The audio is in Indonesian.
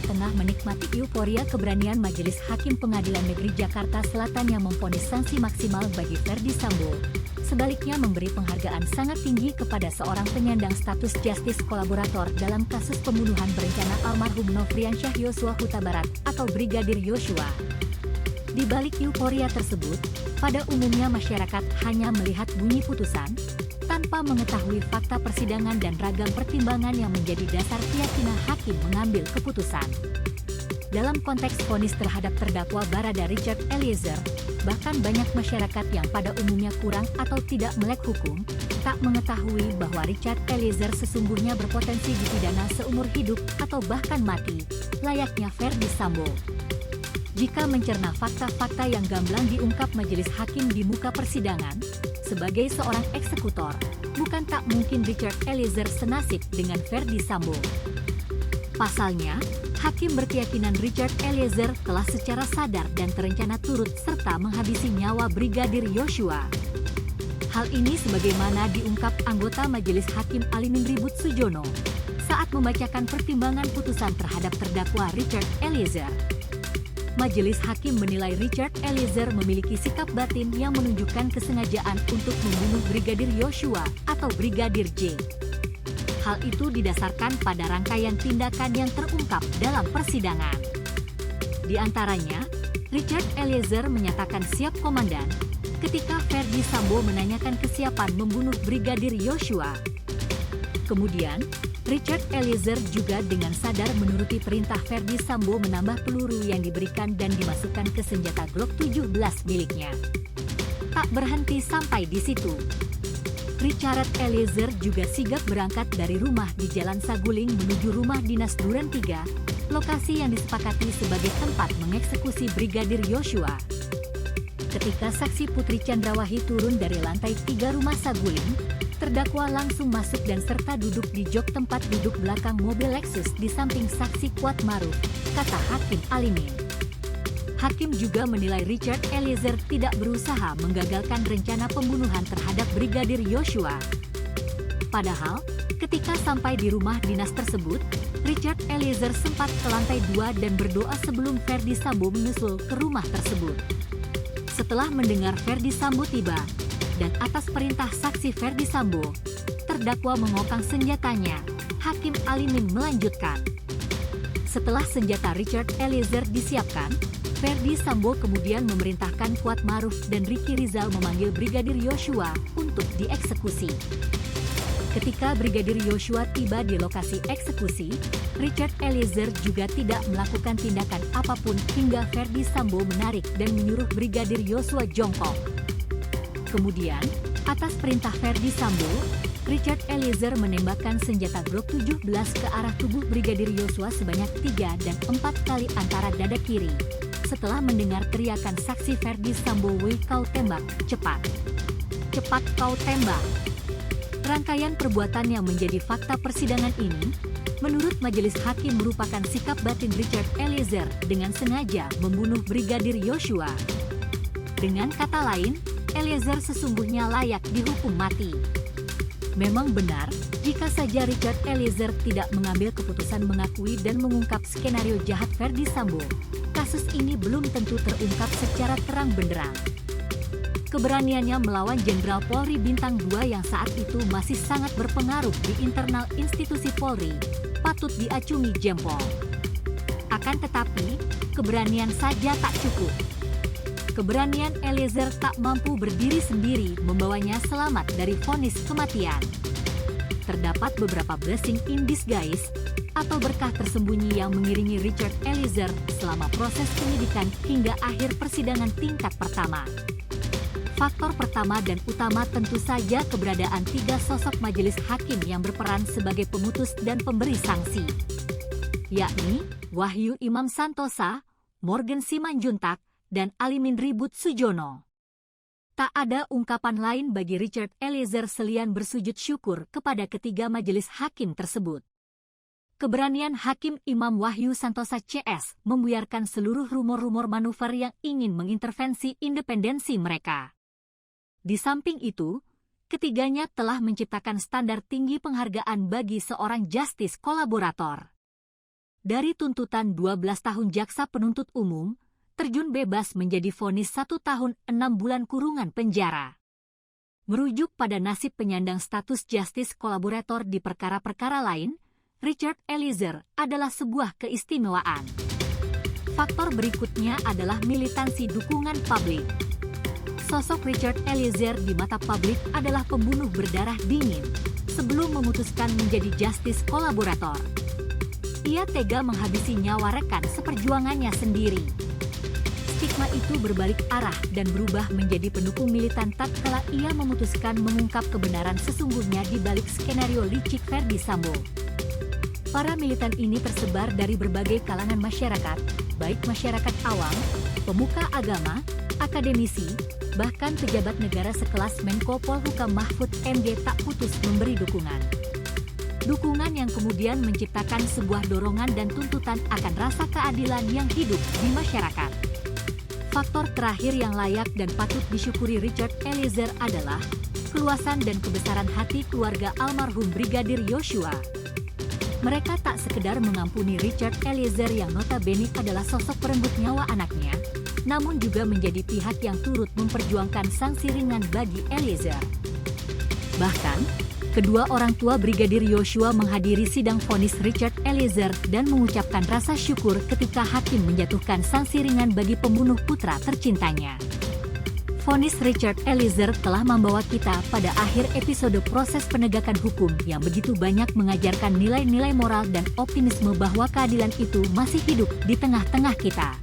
tengah menikmati euforia keberanian Majelis Hakim Pengadilan Negeri Jakarta Selatan yang memvonis sanksi maksimal bagi Ferdy Sambo. Sebaliknya memberi penghargaan sangat tinggi kepada seorang penyandang status justice kolaborator dalam kasus pembunuhan berencana almarhum Nofriansyah Yosua Huta Barat atau Brigadir Yosua. Di balik euforia tersebut, pada umumnya masyarakat hanya melihat bunyi putusan, tanpa mengetahui fakta persidangan dan ragam pertimbangan yang menjadi dasar keyakinan hakim mengambil keputusan. Dalam konteks vonis terhadap terdakwa Barada Richard Eliezer, bahkan banyak masyarakat yang pada umumnya kurang atau tidak melek hukum, tak mengetahui bahwa Richard Eliezer sesungguhnya berpotensi dipidana seumur hidup atau bahkan mati, layaknya Ferdy Sambo. Jika mencerna fakta-fakta yang gamblang diungkap majelis hakim di muka persidangan, sebagai seorang eksekutor, bukan tak mungkin Richard Eliezer senasib dengan Ferdy Sambo. Pasalnya, hakim berkeyakinan Richard Eliezer telah secara sadar dan terencana turut serta menghabisi nyawa Brigadir Yosua. Hal ini sebagaimana diungkap anggota Majelis Hakim Alimin Ribut Sujono saat membacakan pertimbangan putusan terhadap terdakwa Richard Eliezer. Majelis Hakim menilai Richard Eliezer memiliki sikap batin yang menunjukkan kesengajaan untuk membunuh Brigadir Yosua atau Brigadir J. Hal itu didasarkan pada rangkaian tindakan yang terungkap dalam persidangan. Di antaranya, Richard Eliezer menyatakan siap komandan ketika Ferdy Sambo menanyakan kesiapan membunuh Brigadir Yosua. Kemudian, Richard Eliezer juga dengan sadar menuruti perintah Ferdy Sambo menambah peluru yang diberikan dan dimasukkan ke senjata Glock 17 miliknya. Tak berhenti sampai di situ. Richard Eliezer juga sigap berangkat dari rumah di Jalan Saguling menuju rumah dinas Duren 3, lokasi yang disepakati sebagai tempat mengeksekusi Brigadir Yosua. Ketika saksi Putri Chandrawati turun dari lantai 3 rumah Saguling, terdakwa langsung masuk dan serta duduk di jok tempat duduk belakang mobil Lexus di samping saksi Kuat Maruf, kata Hakim Alimin. Hakim juga menilai Richard Eliezer tidak berusaha menggagalkan rencana pembunuhan terhadap Brigadir Yosua. Padahal, ketika sampai di rumah dinas tersebut, Richard Eliezer sempat ke lantai 2 dan berdoa sebelum Ferdy Sambo menyusul ke rumah tersebut. Setelah mendengar Ferdy Sambo tiba, dan atas perintah saksi Ferdy Sambo, terdakwa mengokang senjatanya. Hakim Alimin melanjutkan. Setelah senjata Richard Eliezer disiapkan, Ferdy Sambo kemudian memerintahkan Kuat Maruf dan Ricky Rizal memanggil Brigadir Yosua untuk dieksekusi. Ketika Brigadir Yosua tiba di lokasi eksekusi, Richard Eliezer juga tidak melakukan tindakan apapun hingga Ferdy Sambo menarik dan menyuruh Brigadir Yosua jongkok. Kemudian, atas perintah Ferdy Sambo, Richard Eliezer menembakkan senjata Glock 17 ke arah tubuh Brigadir Yosua sebanyak 3 dan 4 kali antara dada kiri. Setelah mendengar teriakan saksi Ferdy Sambo, "Woi kau tembak, cepat. Cepat kau tembak." Rangkaian perbuatan yang menjadi fakta persidangan ini, menurut majelis hakim merupakan sikap batin Richard Eliezer dengan sengaja membunuh Brigadir Yosua. Dengan kata lain, Eliezer sesungguhnya layak dihukum mati. Memang benar, jika saja Richard Eliezer tidak mengambil keputusan mengakui dan mengungkap skenario jahat Ferdy Sambo, kasus ini belum tentu terungkap secara terang benderang. Keberaniannya melawan Jenderal Polri Bintang 2 yang saat itu masih sangat berpengaruh di internal institusi Polri, patut diacungi jempol. Akan tetapi, keberanian saja tak cukup. Keberanian Eliezer tak mampu berdiri sendiri membawanya selamat dari vonis kematian. Terdapat beberapa blessing in disguise atau berkah tersembunyi yang mengiringi Richard Eliezer selama proses penyidikan hingga akhir persidangan tingkat pertama. Faktor pertama dan utama tentu saja keberadaan 3 sosok majelis hakim yang berperan sebagai pemutus dan pemberi sanksi, yakni Wahyu Imam Santosa, Morgan Simanjuntak, dan Alimin Ribut Sujono. Tak ada ungkapan lain bagi Richard Eliezer selain bersujud syukur kepada ketiga majelis hakim tersebut. Keberanian Hakim Imam Wahyu Santosa CS membuyarkan seluruh rumor-rumor manuver yang ingin mengintervensi independensi mereka. Di samping itu, ketiganya telah menciptakan standar tinggi penghargaan bagi seorang justice kolaborator. Dari tuntutan 12 tahun jaksa penuntut umum, terjun bebas menjadi vonis 1 tahun 6 bulan kurungan penjara. Merujuk pada nasib penyandang status justice kolaborator di perkara-perkara lain, Richard Eliezer adalah sebuah keistimewaan. Faktor berikutnya adalah militansi dukungan publik. Sosok Richard Eliezer di mata publik adalah pembunuh berdarah dingin sebelum memutuskan menjadi justice kolaborator. Ia tega menghabisi nyawa rekan seperjuangannya sendiri. Stigma itu berbalik arah dan berubah menjadi pendukung militan tatkala ia memutuskan mengungkap kebenaran sesungguhnya di balik skenario licik Ferdi Sambo. Para militan ini tersebar dari berbagai kalangan masyarakat, baik masyarakat awam, pemuka agama, akademisi, bahkan pejabat negara sekelas Menko Polhukam Mahfud MD tak putus memberi dukungan. Dukungan yang kemudian menciptakan sebuah dorongan dan tuntutan akan rasa keadilan yang hidup di masyarakat. Faktor terakhir yang layak dan patut disyukuri Richard Eliezer adalah keluasan dan kebesaran hati keluarga almarhum Brigadir Yosua. Mereka tak sekedar mengampuni Richard Eliezer yang notabene adalah sosok perenggut nyawa anaknya, namun juga menjadi pihak yang turut memperjuangkan sanksi ringan bagi Eliezer. Bahkan, kedua orang tua Brigadir Yosua menghadiri sidang vonis Richard Eliezer dan mengucapkan rasa syukur ketika hakim menjatuhkan sanksi ringan bagi pembunuh putra tercintanya. Vonis Richard Eliezer telah membawa kita pada akhir episode proses penegakan hukum yang begitu banyak mengajarkan nilai-nilai moral dan optimisme bahwa keadilan itu masih hidup di tengah-tengah kita.